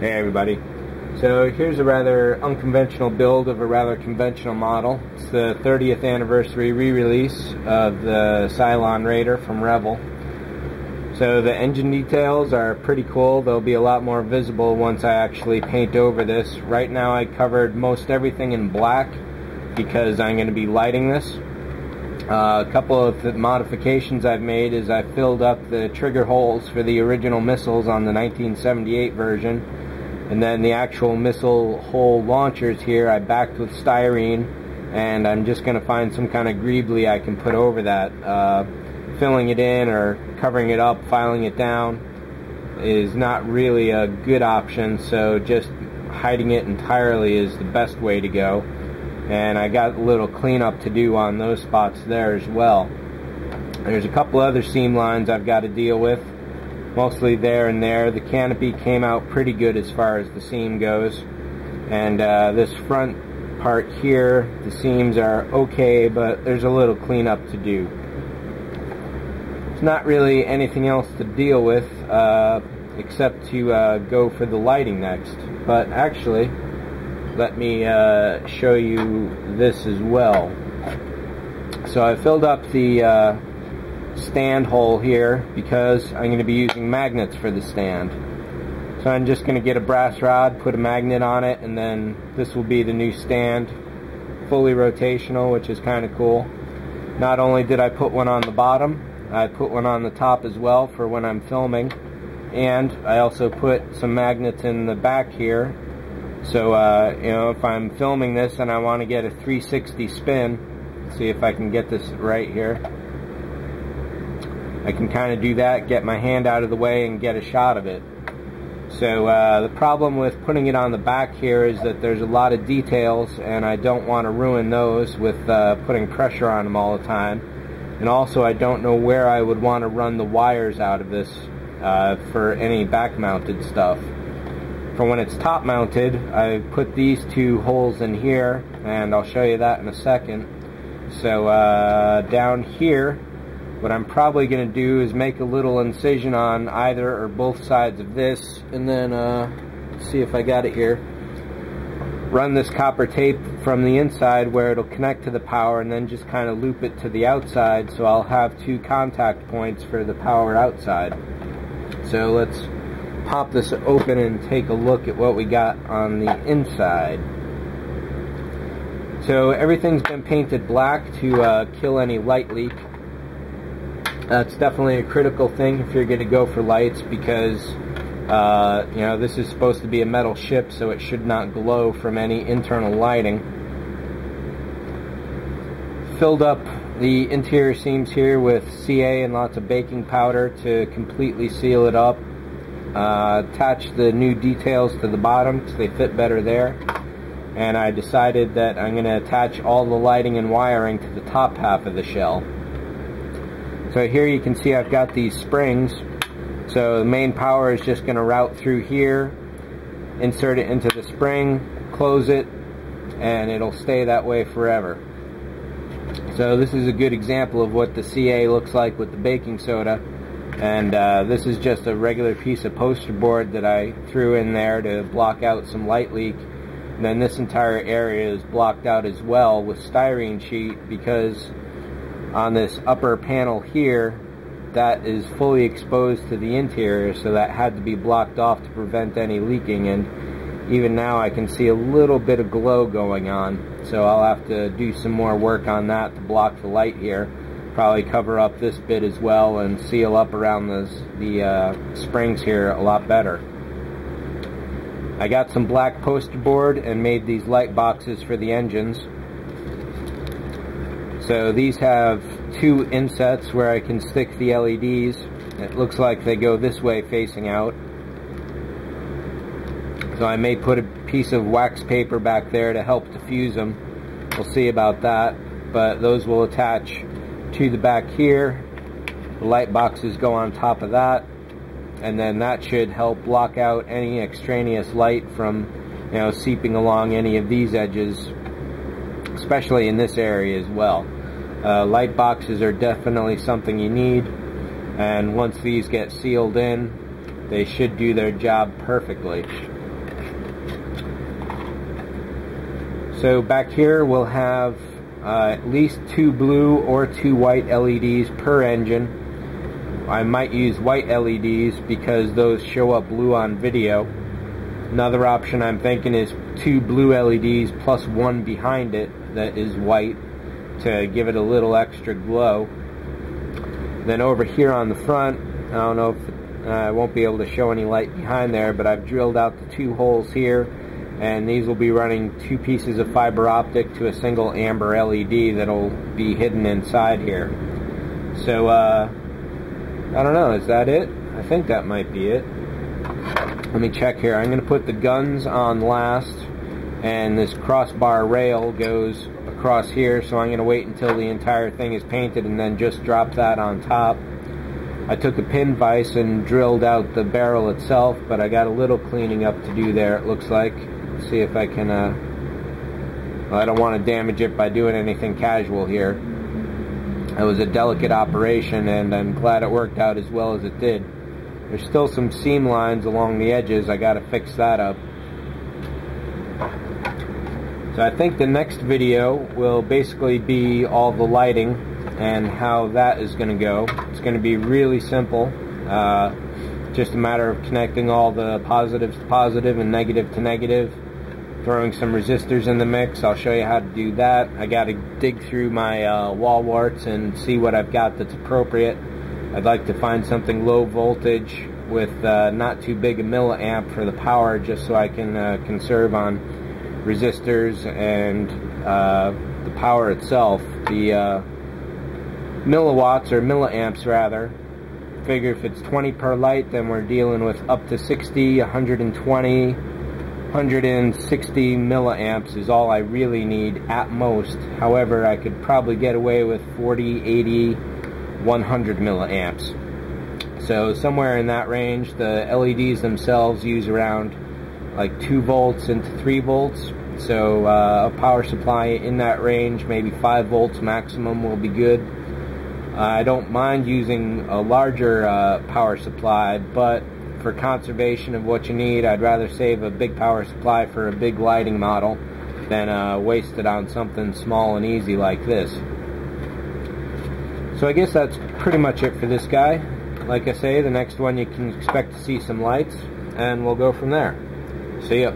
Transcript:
Hey everybody. So here's a rather unconventional build of a rather conventional model. It's the 30th anniversary re-release of the Cylon Raider from Revell. So the engine details are pretty cool. They'll be a lot more visible once I actually paint over this. Right now I covered most everything in black because I'm going to be lighting this. A couple of the modifications I've made is I filled up the trigger holes for the original missiles on the 1978 version, and then the actual missile hole launchers here I backed with styrene, and I'm just going to find some kind of greebly I can put over that. Filling it in or covering it up, filing it down is not really a good option, so just hiding it entirely is the best way to go. And I got a little cleanup to do on those spots there as well. There's a couple other seam lines I've got to deal with, mostly there and there. The canopy came out pretty good as far as the seam goes, and this front part here, the seams are okay, but there's a little cleanup to do. There's not really anything else to deal with except to go for the lighting next. But actually, let me show you this as well. So I filled up the stand hole here because I'm going to be using magnets for the stand. So I'm just going to get a brass rod, put a magnet on it, and then this will be the new stand, fully rotational, which is kind of cool. Not only did I put one on the bottom, I put one on the top as well for when I'm filming, and I also put some magnets in the back here. So, you know, if I'm filming this and I want to get a 360 spin, see if I can get this right here, I can kind of do that, get my hand out of the way and get a shot of it. So, the problem with putting it on the back here is that there's a lot of details, and I don't want to ruin those with putting pressure on them all the time. And also, I don't know where I would want to run the wires out of this for any back-mounted stuff. For when it's top mounted, I put these two holes in here, and I'll show you that in a second. So down here, what I'm probably going to do is make a little incision on either or both sides of this, and then see if I got it here. Run this copper tape from the inside where it'll connect to the power, and then just kind of loop it to the outside, so I'll have two contact points for the power outside. So let's pop this open and take a look at what we got on the inside. So everything's been painted black to kill any light leak. That's definitely a critical thing if you're going to go for lights, because you know, this is supposed to be a metal ship, so it should not glow from any internal lighting. Filled up the interior seams here with CA and lots of baking powder to completely seal it up. Attach the new details to the bottom because they fit better there, and I decided that I'm going to attach all the lighting and wiring to the top half of the shell. So here you can see I've got these springs, so the main power is just going to route through here, insert it into the spring, close it, and it'll stay that way forever. So this is a good example of what the CA looks like with the baking soda. And this is just a regular piece of poster board that I threw in there to block out some light leak. And then this entire area is blocked out as well with styrene sheet, because on this upper panel here, that is fully exposed to the interior, so that had to be blocked off to prevent any leaking. And even now I can see a little bit of glow going on, so I'll have to do some more work on that to block the light here. Probably cover up this bit as well and seal up around the springs here a lot better. I got some black poster board and made these light boxes for the engines. So these have two insets where I can stick the LEDs. It looks like they go this way facing out. So I may put a piece of wax paper back there to help diffuse them. We'll see about that, but those will attach to the back here. The light boxes go on top of that, and then that should help block out any extraneous light from, you know, seeping along any of these edges, especially in this area as well. Light boxes are definitely something you need, and once these get sealed in, they should do their job perfectly. So back here we'll have at least 2 blue or 2 white LEDs per engine. I might use white LEDs because those show up blue on video. Another option I'm thinking is 2 blue LEDs plus 1 behind it that is white to give it a little extra glow. Then over here on the front, I don't know if I won't be able to show any light behind there, but I've drilled out the 2 holes here, and these will be running 2 pieces of fiber optic to a single amber LED that'll be hidden inside here. So I don't know, is that it? I think that might be it. Let me check here. I'm going to put the guns on last, and this crossbar rail goes across here, so I'm going to wait until the entire thing is painted and then just drop that on top. I took a pin vise and drilled out the barrel itself, but I got a little cleaning up to do there, it looks like. Let's see if I can, well, I don't want to damage it by doing anything casual here. It was a delicate operation, and I'm glad it worked out as well as it did. There's still some seam lines along the edges. I gotta fix that up. So I think the next video will basically be all the lighting and how that is going to go. It's going to be really simple. Just a matter of connecting all the positives to positive and negative to negative, throwing some resistors in the mix. I'll show you how to do that. I got to dig through my wall warts and see what I've got that's appropriate. I'd like to find something low voltage with not too big a milliamp for the power, just so I can conserve on resistors and the power itself. The milliwatts, or milliamps rather, figure if it's 20 per light, then we're dealing with up to 60, 120, 160 milliamps is all I really need at most. However, I could probably get away with 40, 80, 100 milliamps. So somewhere in that range. The LEDs themselves use around like 2 volts into 3 volts. So a power supply in that range, maybe 5 volts maximum, will be good. I don't mind using a larger power supply, but for conservation of what you need, I'd rather save a big power supply for a big lighting model than waste it on something small and easy like this. So I guess that's pretty much it for this guy. Like I say, the next one you can expect to see some lights, and we'll go from there. See ya.